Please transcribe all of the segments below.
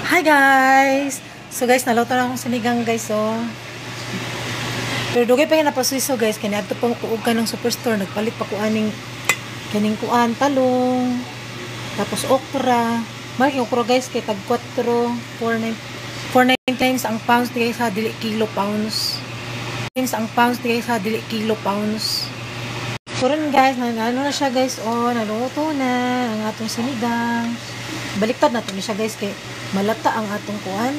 Hi guys! So guys, naluto na akong sinigang guys, oh. Pero dugay pa yung napasuiso guys, kaya ato pang kuog ka ng superstore, nagpalit pa ko aning kaning kuan, talong, tapos okra. Mahal yung okra guys, kay tag 4, 4.9 times ang pounds guys ha, dili kilo pounds. Times ang pounds guys ha, dili kilo pounds. So rin guys, ano na siya guys, oh, naluto na ang atong sinigang. Baliktad na to ni siya guys, kay malata ang atong kuan,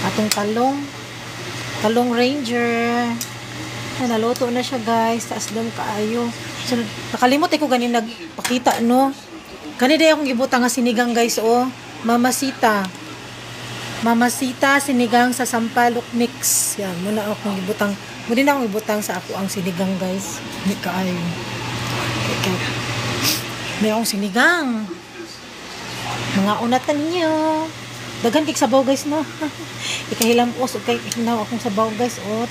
atong talong ranger. Ay, naluto na siya guys, taas lang kaayo. So, nakalimot ko ganin nagpakita no, kanina akong ibutang nga sinigang guys, oh, mamasita sinigang sa sampalok mix. Yan, muna akong ibutang, muna na akong ibutang sa ako ang sinigang guys, hindi kaayo. Okay. May akong sinigang, mga unatan niyo. Daghan kay sabaw guys no. Ikahilam us kay hinaw akong sabaw guys, oh.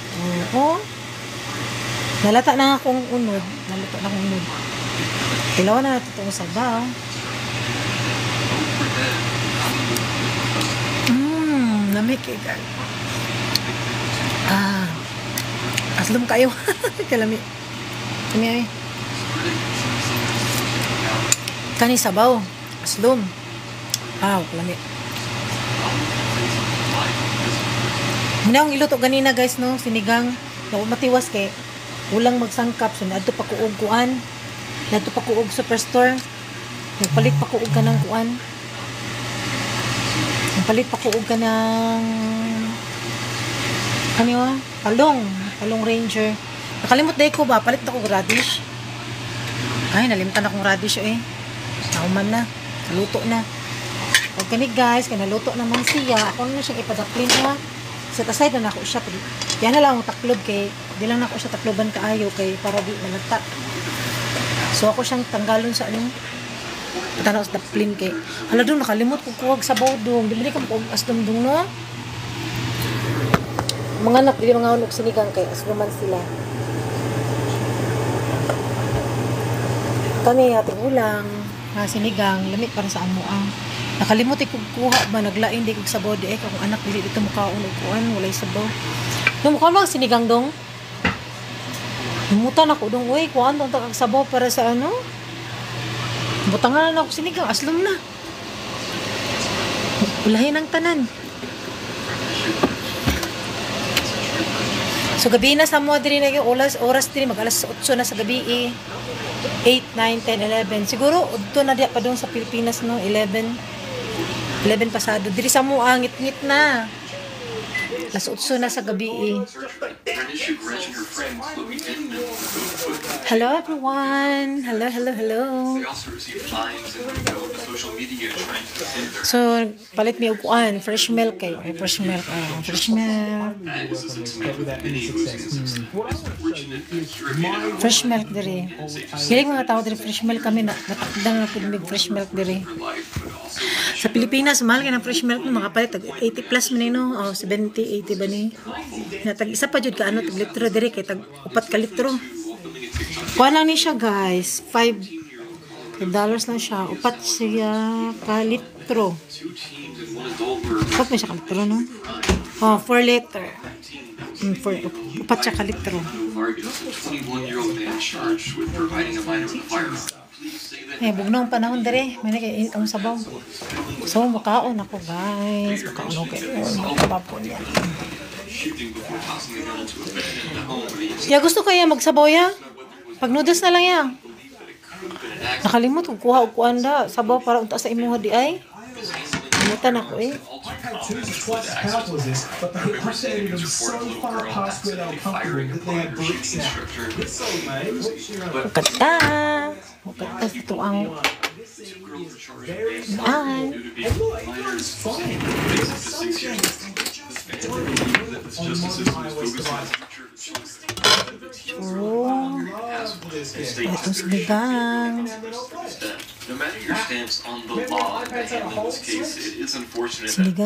Oh. Nalata na akong unod. Tilawan na natin itong sabaw. Lamig eh guys. Aslom kayo. Kalami. Kami ay. Kani sabaw. Aslom. Kalami. Muna akong iluto ganina guys no, sinigang. Matiwas kay ulang magsangkap. So nadto pa kuog kuan. Nadto pa kuog superstore. Nagpalit pa kuog ka ng kuan. Nagpalit pa kuog ka ng ano, talong ranger. Nakalimot day ko ba, palit ako radish. Ay, nalimtan akong radish eh. Nauman na. Naluto na. Okay ni guys, kaya naluto naman siya. Ako na siyang ipadaplin ha. Set aside na ako siya. Yan na lang ang taklob kay, di lang ako siya takloban kaayo kay para di malata. So ako siyang tanggalon sa anong tanaw sa daplin kay. Hala doon, nakalimot ko kuwag sa bawdong. Di ba di ka kuwag asdumdung no? Mga anak, di mga unok sinigang kay asduman sila. Kami ating ulang, sinigang, lamit para sa amuang. Nakalimot ko kuha ba, naglain di ko sa body eh, kung anak dili dito mukhaon og kuan, walay sabaw. Nung mukha lang sinigang dong. Numutan ako dong, uy, kuan dong tag sabaw para sa ano? Butangan na ako sinigang, aslom na. Ulahin ang tanan. So gabi na sa mo diri na yung oras diri mag-alas 8 na sa gabi eh. 8, 9, 10, 11. Siguro udto na diya pa doon sa Pilipinas no, 11 pasado. Diri sa mo ngit-ngit na. Alas 8 na sa gabi eh. Hello everyone. Hello. So, palit mi og kuan, fresh milk kay. Fresh milk. Fresh milk diri. Hilig mga tao diri fresh milk kami na natakdang na pud mig fresh milk diri. Sa Pilipinas mahal kay ng fresh milk no, makapalit tag 80 plus man no, 70, 80 ba ni. Na tag isa pa jud ka ano tag litro diri kay tag 4 ka litro. Kuha lang ni siya guys, $5 lang siya. Upat siya ka litro. Upat na siya ka litro, no? 4 liter. Upat siya ka litro. Bugnong panahon dere. May nag-init ang sabaw. So, makaon ako guys. Makaon ako kayo. Makapapon yan. Gusto kaya magsabaw ya? Pag noodles na lang yan. Nakalimot kung kuha o kuhaan da. Sabaw para unta sa imuha di ay. Limutan ako eh. Mukata. Mukata sa tuang. Ay. Itong sinigang.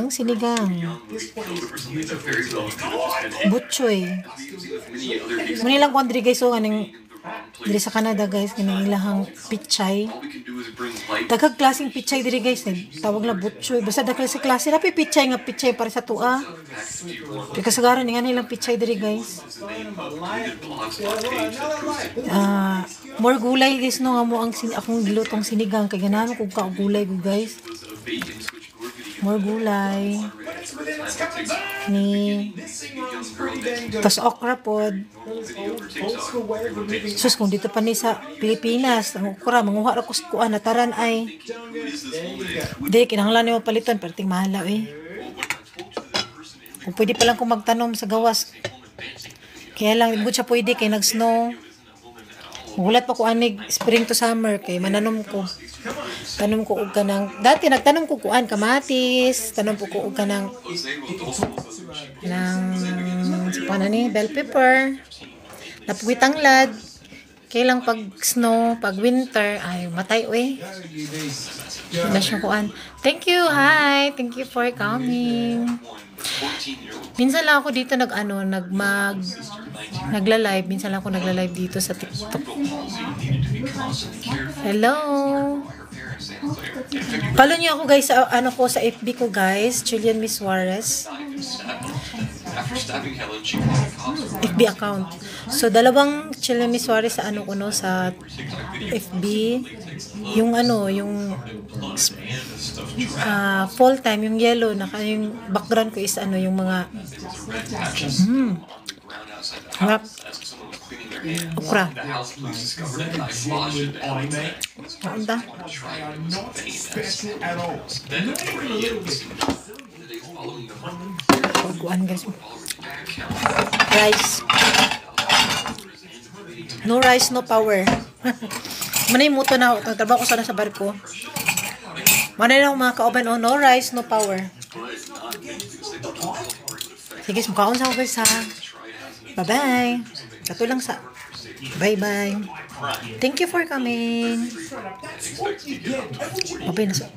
Sinigang. Butchoy. Muna lang kung andri guys, so, anong Diri sa Canada guys, kining ilahang pichay. Daghang klaseng pichay diri guys, tawag na butchoy. Basta daghang sa klase na pichay nga pichay para sa tua. Di kasagaran nga nilang pichay diri guys. More gulay guys no nga mo ang akong gilutong sinigang kay ganahan ko ka gulay guys. More gulay. Ni tas okra pod. Sus kung dito pa ni sa Pilipinas, ang okra manguha ra ko kuan nataran ay. Di kinahanglan nimo palitan perting mahal eh. Kung pwede pa lang kung magtanom sa gawas. Kaya lang di siya pwede kay nag-snow. Mugulat pa ko anig spring to summer kay mananom ko. Tanom ko og kanang dati nagtanom ko kuan kamatis, tanom ko og kanang paano ni bell pepper. Napugitang lad. Kailang pag snow, pag winter ay matay oy. Wala siya kuan. Thank you. Hi. Thank you for coming. Minsan lang ako dito nagla-live. Minsan lang ako nagla-live dito sa TikTok. Hello. Follow niyo ako guys sa sa FB ko guys, Julian Miss Suarez. FB account. So dalawang Julian Miss Suarez sa sa FB. Yung full time yung yellow yung background ko is yung mga okra. Anda. Pagkuhan guys. Rice. No rice, no power. Manay muto na ako. Trabaho ko sana sa barko. Manay na ako mga kauban. No rice, no power. Sige, mukhaon sa ako guys ha. Bye-bye. Kato lang sa. Bye-bye. Thank you for coming. Bye-bye na sa.